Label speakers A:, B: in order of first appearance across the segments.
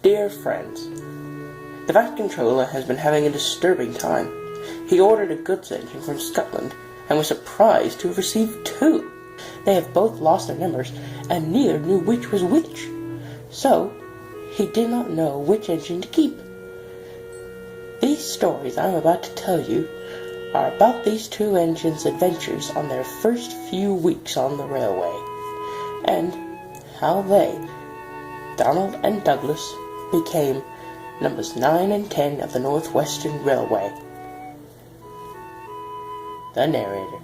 A: Dear friends, the Vat Controller has been having a disturbing time. He ordered a goods engine from Scotland and was surprised to have received two. They have both lost their numbers and neither knew which was which. So, he did not know which engine to keep. These stories I am about to tell you are about these two engines' adventures on their first few weeks on the railway, and how they, Donald and Douglas, became numbers 9 and 10 of the North Western Railway. The narrator.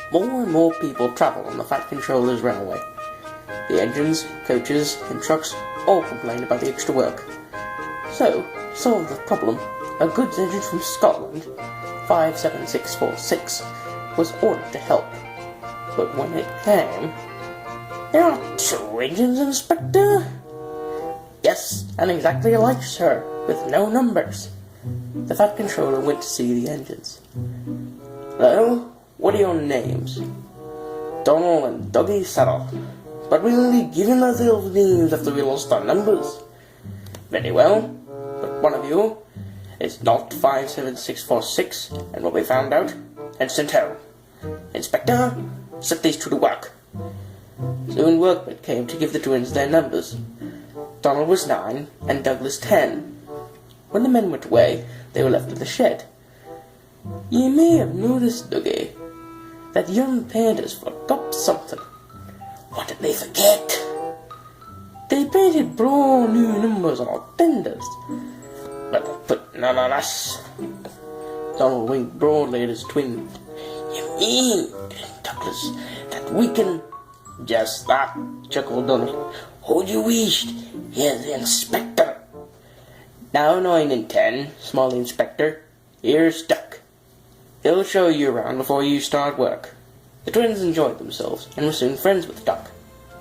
A: More and more people travel on the Vat Controller's railway. The engines, coaches, and trucks all complain about the extra work. So, to solve the problem, a goods engine from Scotland, 57646, was ordered to help. But when it came, "There are two engines, Inspector?" "Yes, and exactly alike, sir, with no numbers." The Vat Controller went to see the engines. "Hello? What are your names?" "Donald and Dougie Saddle. But we'll only give him those names after we lost our numbers." "Very well, but one of you is not 57646 and will be found out and sent home. Inspector, set these two to work." Soon workmen came to give the twins their numbers. Donald was 9 and Douglas 10. When the men went away, they were left in the shed. "You may have noticed, Dougie, that young painters forgot something." "What did they forget?" "They painted brand new numbers on our fenders." "But they put none on us." Donald winked broadly at his twin. "You mean, Douglas, that we can—" "Just that," chuckled Donald. "Hold you wished. Here's the Inspector." "Now 9 and 10, small Inspector. Here's Duck. He'll show you around before you start work." The twins enjoyed themselves and were soon friends with Duck.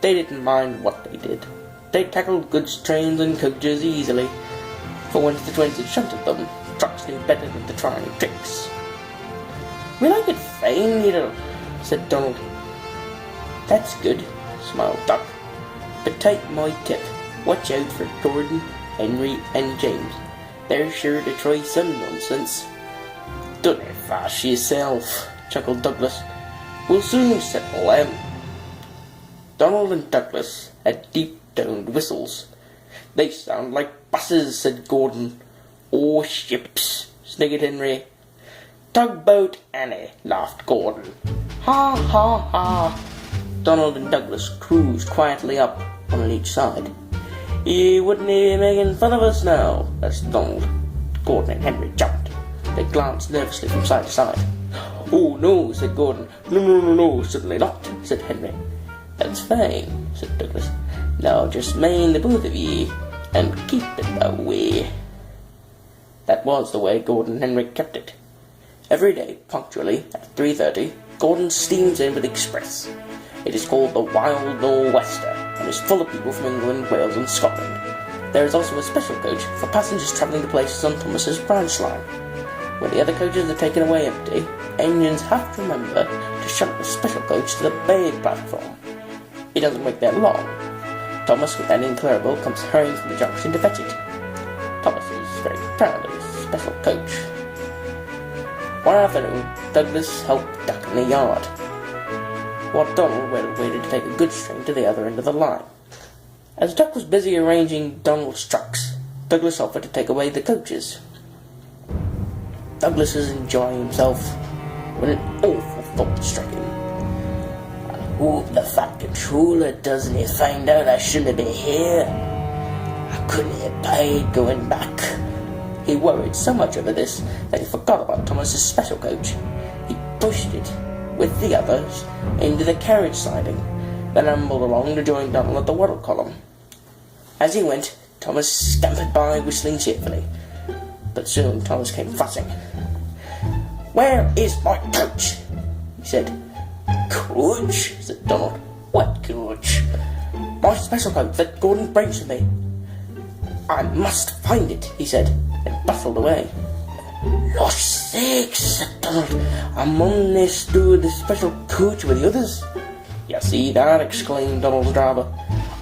A: They didn't mind what they did. They tackled goods trains and coaches easily, for once the twins had shunted them, trucks knew better than to try any tricks. "We like it fine here," said Donald. "That's good," smiled Duck. "But take my tip. Watch out for Gordon, Henry, and James. They're sure to try some nonsense." "Done it fast yourself," chuckled Douglas. "We'll soon settle them." Donald and Douglas had deep-toned whistles. "They sound like buses," said Gordon. "Or ships," sniggered Henry. "Tugboat Annie," laughed Gordon. "Ha, ha, ha." Donald and Douglas cruised quietly up, one on each side. "You wouldn't be making fun of us now?" asked Donald. Gordon and Henry jumped. They glanced nervously from side to side. "Oh, no," said Gordon. No, certainly not," said Henry. "That's fine," said Douglas. "Now just mind the both of ye, and keep it that way." That was the way Gordon and Henry kept it. Every day, punctually, at 3:30, Gordon steams in with the express. It is called the Wild Nor'Wester, and is full of people from England, Wales, and Scotland. There is also a special coach for passengers travelling to places on Thomas's branch line. When the other coaches are taken away empty, engines have to remember to shunt the special coach to the main platform. It doesn't wait there long. Thomas, with an incurable, comes hurrying from the junction to fetch it. Thomas is very proud of his special coach. One afternoon, Douglas helped Duck in the yard, while Donald waited to take a goods train to the other end of the line. As Duck was busy arranging Donald's trucks, Douglas offered to take away the coaches. Douglas was enjoying himself when an awful thought struck him. I hope the Fat Controller doesn't find out I shouldn't be here. I couldn't have paid going back. He worried so much over this that he forgot about Thomas's special coach. He pushed it, with the others, into the carriage siding, then ambled along to join Donald at the water column. As he went, Thomas scampered by, whistling cheerfully. But soon Thomas came fussing. "Where is my coach?" he said. "Coach?" said Donald. "What coach?" "My special coach that Gordon brings to me." "I must find it," he said, and bustled away. "Lost sakes," said Donald. "I'm only stood the special coach with the others." "You see that?" exclaimed Donald's driver.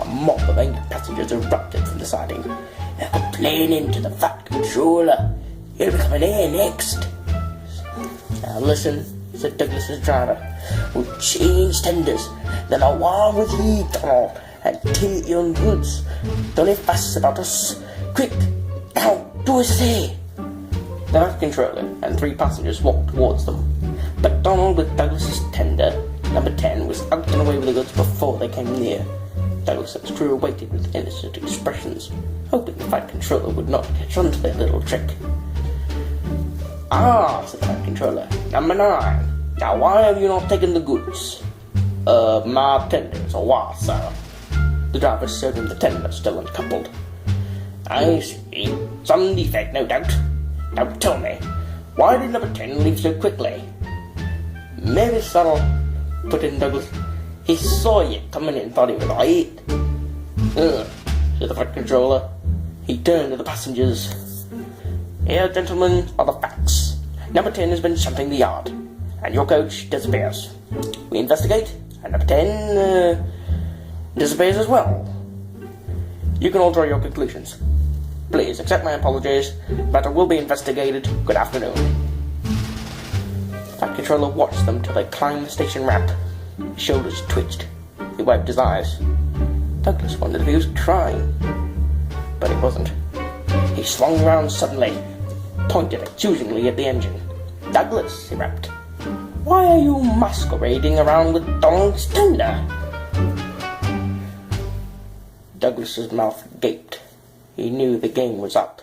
A: A mob of angry passengers erupted from the siding. "They're complaining to the Fat Controller. He'll be coming here next." "Now listen," said Douglas's driver. "We'll change tenders. Then I'll war with ye, Donald, and take your goods. Don't fuss about us. Quick, now, do as I say." The Fat Controller and 3 passengers walked towards them, but Donald, with Douglas's tender, number 10, was out and away with the goods before they came near. Douglas and his crew waited with innocent expressions, hoping the Fat Controller would not catch on to their little trick. "Ah," said the Fat Controller, "number 9. Now why have you not taken the goods?" My tenders, or what, sir?" The driver showed him the tender, still uncoupled. "I see. Some defect, no doubt. Now tell me, why did number 10 leave so quickly?" "Maybe, sir," put in Douglas. "He saw you coming in and thought he was right." Said the Fat Controller. He turned to the passengers. "Here, gentlemen, are the facts. Number 10 has been shunting the yard, and your coach disappears. We investigate, and number 10 disappears as well. You can all draw your conclusions. Please accept my apologies. The matter will be investigated. Good afternoon." The Fat Controller watched them till they climbed the station ramp. His shoulders twitched. He wiped his eyes. Douglas wondered if he was crying, but he wasn't. He swung round suddenly, pointed accusingly at the engine. "Douglas," he rapped, "why are you masquerading around with Donald's tender?" Douglas's mouth gaped. He knew the game was up.